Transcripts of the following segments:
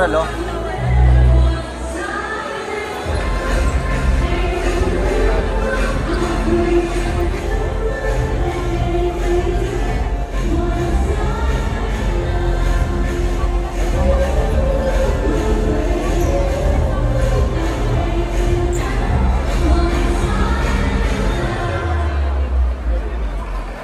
natural, oh.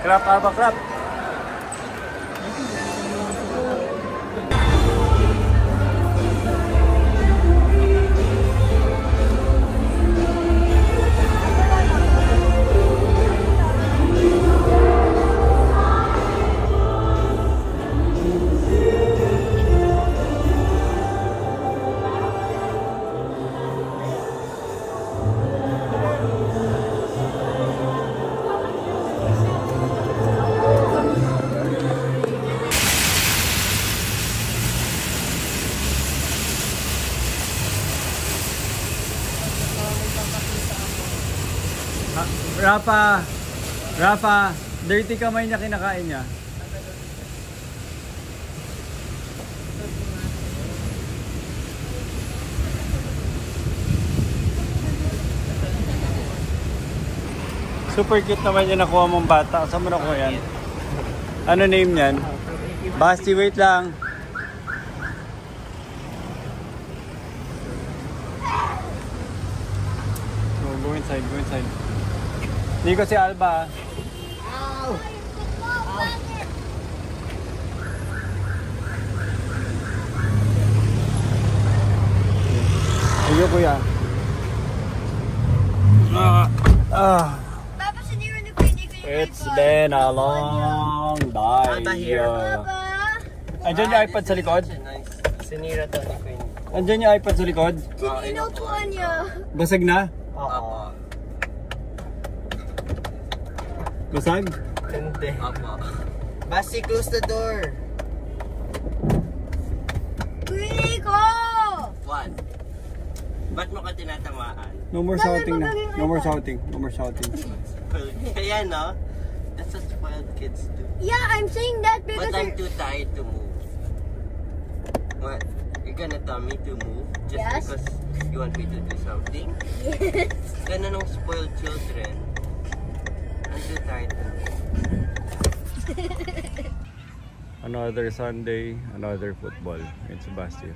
Crap, Alba, crap. Rafa, dirty kamay niya kinakain niya. Super cute naman yung nakuha mong bata. Saan mo nakuha yan? Ano name niyan? Basti, wait lang. Go inside, go inside. Hindi ko si Alba. Ow! Sige kuya. It's been a long day. Andiyan yung iPad sa likod? Sinira to ni Queen. Andiyan yung iPad sa likod? Tinutuan niya. Basag na? Oo. Basag? Hindi. Basti, close the door. Rico! What? Ba't mo ka tinatamaan? No more shouting na. No more shouting. No more shouting. Kaya no? That's what spoiled kids do. Yeah, I'm saying that because But I'm too tired to move. What? You're gonna tell me to move? Just Yes. because you want me to do something? Yes. Ganun ng spoiled children. I'm too tired to move. Another Sunday, another football in Sebastian.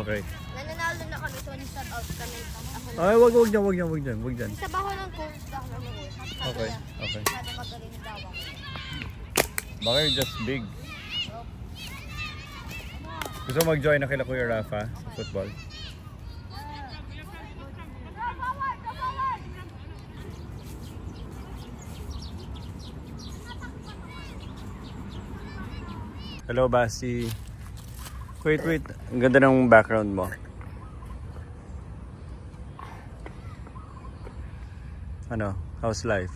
Okay. Nananalo na kami, so shout out kami. Ay, wag dyan. Sa baho ng coach daw naman eh. Okay. Masyado magaling daw ako. Baka you're just big. Gusto mo mag-join na kila Kuya Rafa sa football? Hello, Basti. Wait. Ang ganda ng background mo. Ano? How's life?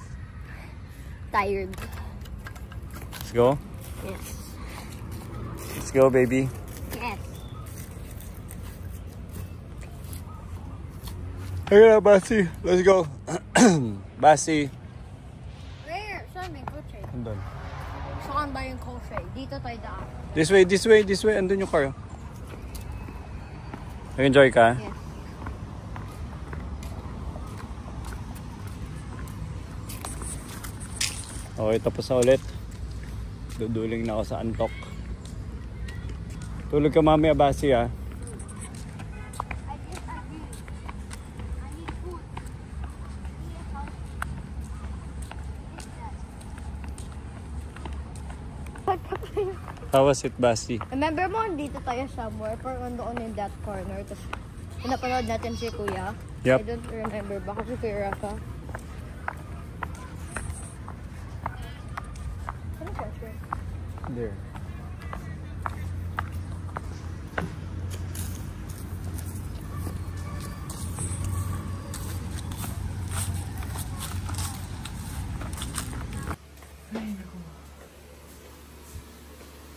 Tired. Let's go? Yes. Let's go, baby. Yes. Hey, Basti. Let's go. Basti. Where? Saan may coach eh? Andun. Saan down by yung cafe. Dito tayo daan. This way, this way, this way. Andun yung car. Nag-enjoy ka? Yes. Okay, tapos na ulit. Duduling na ako sa antok. Tulog ka mamaya, Basi, ha? I disagree. I need food. How was it, Basi? Remember mo, dito tayo somewhere, pero doon in that corner. Tapos, pinapanood natin si Kuya. Yep. I don't remember. Baka si Kuya Rafa. Ano siya, sure? There.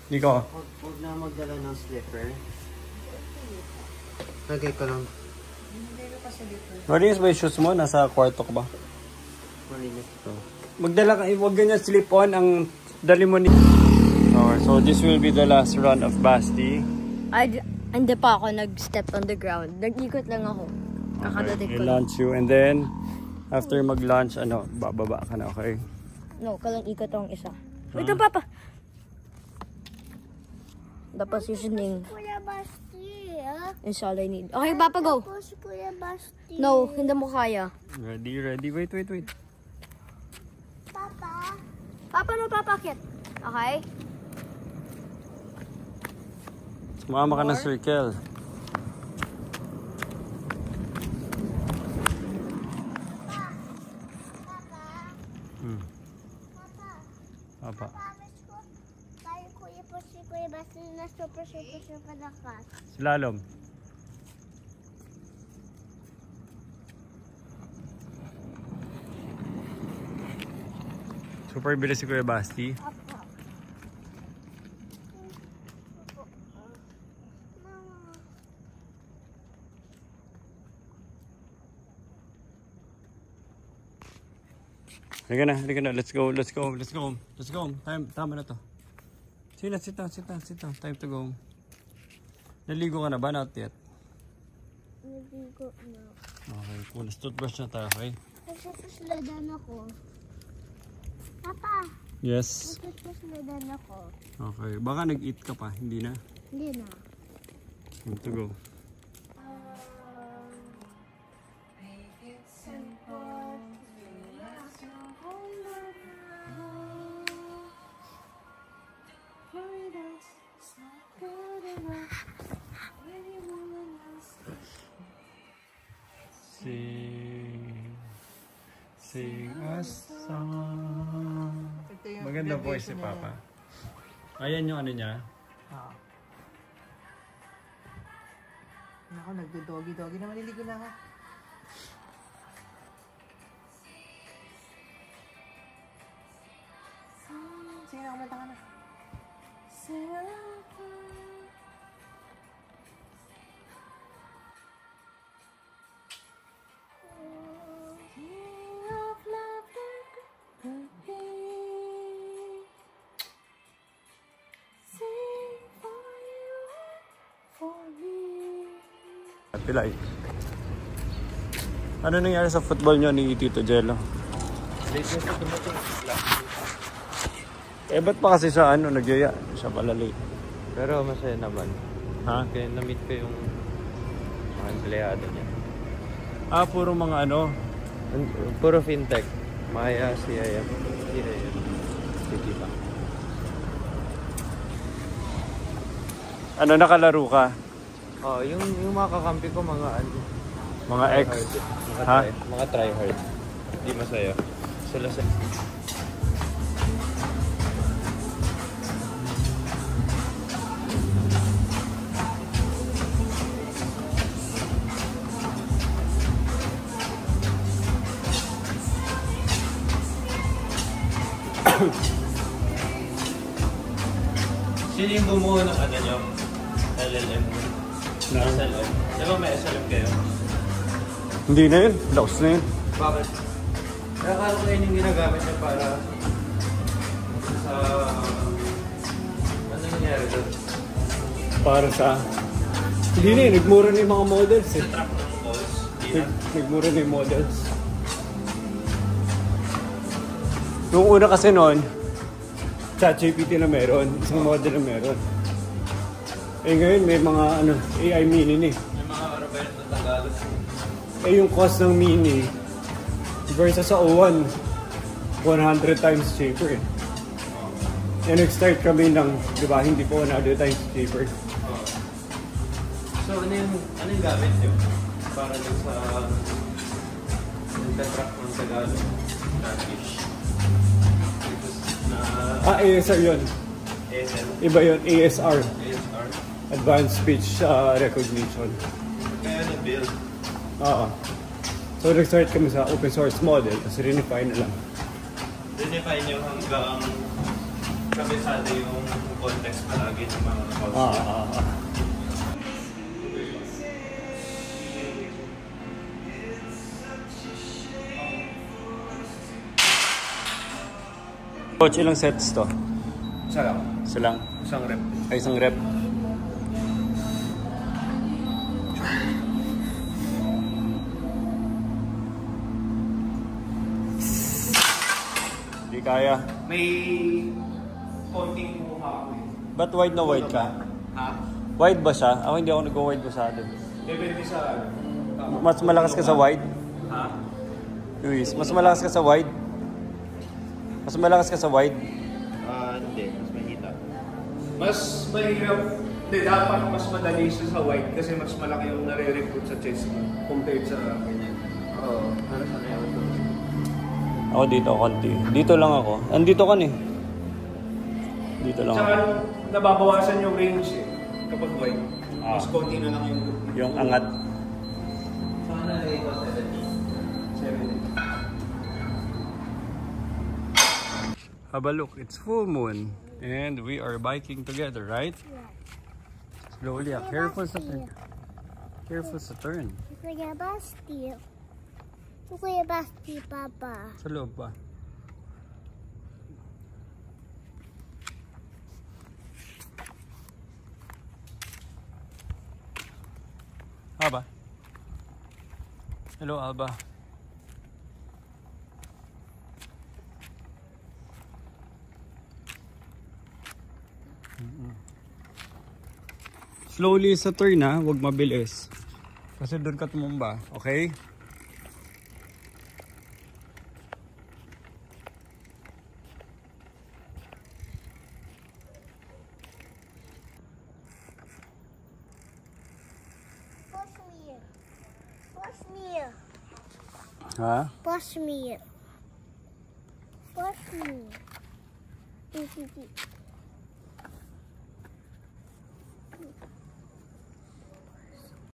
Nico, Huwag na magdala ng slipper. Lagay ko lang. malinis ba yung shoes mo? Nasa kwarto ko ba? Malinis to. Magdala ka, huwag ganyan slip-on ang dali mo ni... Okay, so this will be the last run of Basti. Hindi pa ako nag-step on the ground. Nag-ikot lang ako. Kakadating ko lang. I-launch you and then after mag-launch, bababa ka na, okay? No, kalang ikot ang isa. Wait, Papa! Tapos susuning. Kuya Basti, ah. Is all I need. Okay, Papa, go! Tapos Kuya Basti. No, hindi mo kaya. Ready, ready. Wait. Papa. Papa, no, papakit. Okay? Sumama ka ng circle. Papa. Promise ko, tayo Kuya po si Kuya Basti na super kalakas. Slalom. Super bilis si Kuya Basti. Papa. Mama. Halika na. Let's go. Tama na to. Sit down. Time to go. Naligo ka na ba? Not yet. Naligo na. Okay, cool. Toothbrush na tayo, okay? Nagsasasladan ako. Papa, Yes. nagsasasladan ako. Okay. Baka nag-eat ka pa. Hindi na. Hindi na. Time to go. Sing a song. Maganda voice si Papa. Ayan yung ano niya. Oo. Ako, nagdo-doggy na maliligo na ako. Sige na, kumanta ka na. Pilay. Ano nangyari sa football nyo ni Tito Jello? Late na sa dumating. Eh, ba't pa kasi siya nagyaya? Siya pala late. Pero masaya naman. Ha? Kaya na-meet ko yung mga empleyado niya. Puro mga Puro fintech. Maya, CIM. Sige pa. nakalaro ka? Oh, yung mga kakampi ko, Mga ex? Ha? Mga try-hard. Hindi masaya. Sila sa... Sino yung bumuo ng ano nyo? LLM? No. SLM? Di ba may SLM kayo? Hindi na yun. Laos na yun. Bakit? Kaya akala ko yun yung ginagamit niya para sa nangyari doon? Para sa... Hindi na eh, nagmura na yung mga models eh. Track ng calls. Nagmura na yung models. Yung una kasi noon, ChatGPT na meron, isang model na meron. Eh ngayon may mga AI mini eh. May mga Roberto Tagalog. Eh yung cost ng mini versus sa O1, 100 times cheaper eh. And nag-start kami ng, di ba, hindi po 100 times cheaper. So ano yung gamit nyo? Para dun sa nagtatrack ng Tagalog. Turkish. ASR yun. ASL. Iba yun, ASR. ASR. Advanced Speech Recognition. Kaya na-build. Oo. So nag-start kami sa open source model, kasi rinifine na lang. Dinifine nyo hanggang kabisado yung context palagi ng mga calls. Coach, ilang sets to? Isa lang. Isa lang. Isang rep. Ay, isang rep. Hindi kaya. May konting mukha ako eh. Ba't wide na wide ka? Ha? Wide ba siya? Ako hindi ako nag-wide masyado. Depende sa Mas malakas ka sa wide? Ha? Luis, mas malakas ka sa wide? Mas malakas ka sa wide? Hindi. Mas mahita. Mas mahirap, hindi, dapat mas madali siya sa wide kasi mas malaki yung nare-recruit sa chest mo compared sa ganyan. Oo. Para sa kaya ito. Ako dito, konti. Dito lang ako. Andito ka eh. Dito lang Tsaka ako. nababawasan yung range eh, kapag wide. Mas konti na lang yung... Yung angat. Sana ito 70. Haba, look, it's full moon. And we are biking together, right? Slowly, careful sa turn. Careful sa turn. Kuya Basti. Kuya Basti, Papa. Sa loob pa. Alba. Hello, Alba. Slowly sa turn ha, huwag mabilis. Kasi doon ka tumumba, okay? Push me. Push me. Ha? Push me. Push me.